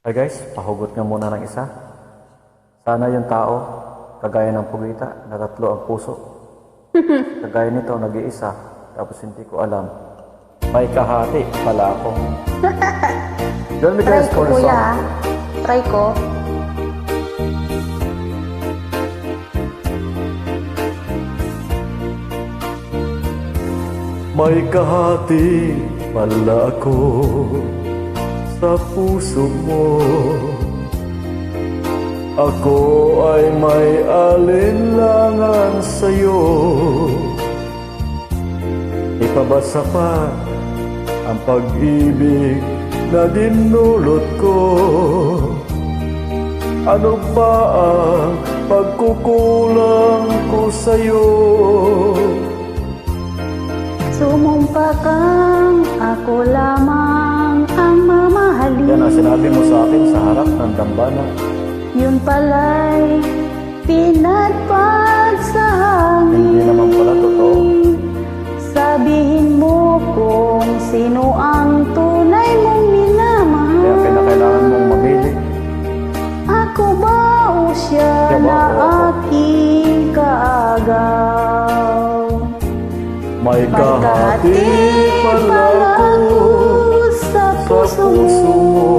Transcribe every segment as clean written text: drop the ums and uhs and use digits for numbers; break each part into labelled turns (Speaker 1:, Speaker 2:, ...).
Speaker 1: Ay guys, pahugot nga muna ng isa. Sana yung tao, kagaya ng pugita, na tatlo ang puso. Kagaya nito, nag-iisa, tapos hindi ko alam. May kahati pala ako. Join me
Speaker 2: Try
Speaker 1: guys
Speaker 2: ko
Speaker 1: for the
Speaker 2: kuya.
Speaker 1: song.
Speaker 2: Try ko.
Speaker 1: May kahati pala ako sa puso mo. Ako ay may alinlangan sa'yo. Ipabasa pa ang pag-ibig na dinulot ko. Ano ba ang pagkukulang ko sa'yo?
Speaker 2: Sumumpa kang ako lamang ang mamahalin.
Speaker 1: Yan ang sinabi mo sa akin sa harap ng dambana.
Speaker 2: Yun pala'y pinatpad sa hangin.
Speaker 1: Hindi naman pala totoo.
Speaker 2: Sabihin mo kung sino ang tunay mong minamahal.
Speaker 1: Kaya kinakailangan mong mamili.
Speaker 2: Ako ba o siya
Speaker 1: Siya ba
Speaker 2: na
Speaker 1: o ako?
Speaker 2: aking kaagaw?
Speaker 1: May kahati pala ako
Speaker 2: sa
Speaker 1: sa
Speaker 2: puso
Speaker 1: puso
Speaker 2: mo.
Speaker 1: mo.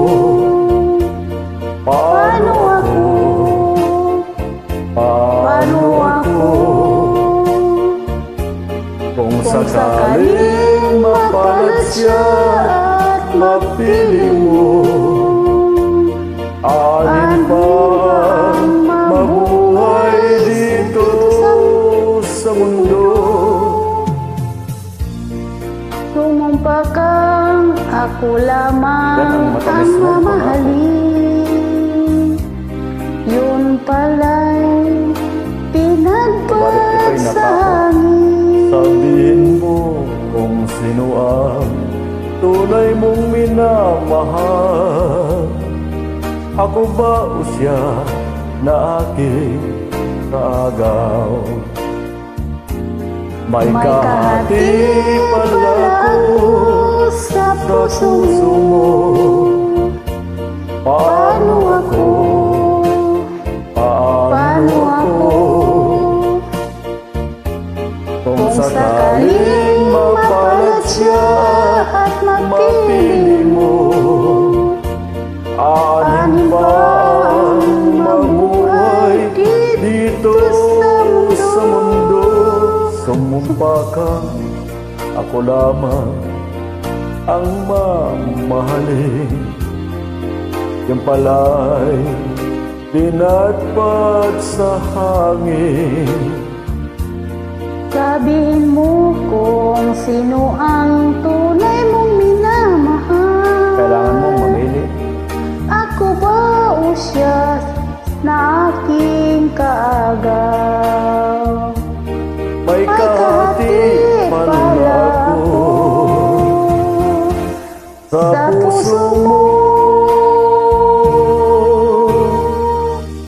Speaker 1: Paano ako? Paano ako? Kung sakaling mapalad siya at mapili mo, alin pa ang mabuhay dito sa mundo?
Speaker 2: Sumumpa kang ako
Speaker 1: Yan
Speaker 2: lamang
Speaker 1: ang
Speaker 2: ang
Speaker 1: matamis mo,
Speaker 2: mamahalin. Yun pala'y pinagpad
Speaker 1: Subalit ito'y
Speaker 2: sa
Speaker 1: natako.
Speaker 2: hangin.
Speaker 1: Sabihin mo kung sino ang tunay mong minamahal. Ako ba o siya na aking kaagaw? May kahati pala ako
Speaker 2: sa
Speaker 1: sa
Speaker 2: puso
Speaker 1: puso
Speaker 2: mo.
Speaker 1: mo. Paano ako? Paano ako? Kung sakaling mapalad siya at mapili mo, alin ba ang mabuhay dito sa mundo? Sumumpa ka, ako lamang ang mamahalin. Yung pala'y pinagpad sa hangin.
Speaker 2: Sabihin mo kung sino ang tunay mong minamahal.
Speaker 1: Kailangan mong mamili.
Speaker 2: Ako ba o siya na aking kaagaw?
Speaker 1: May kahati pala ako sa puso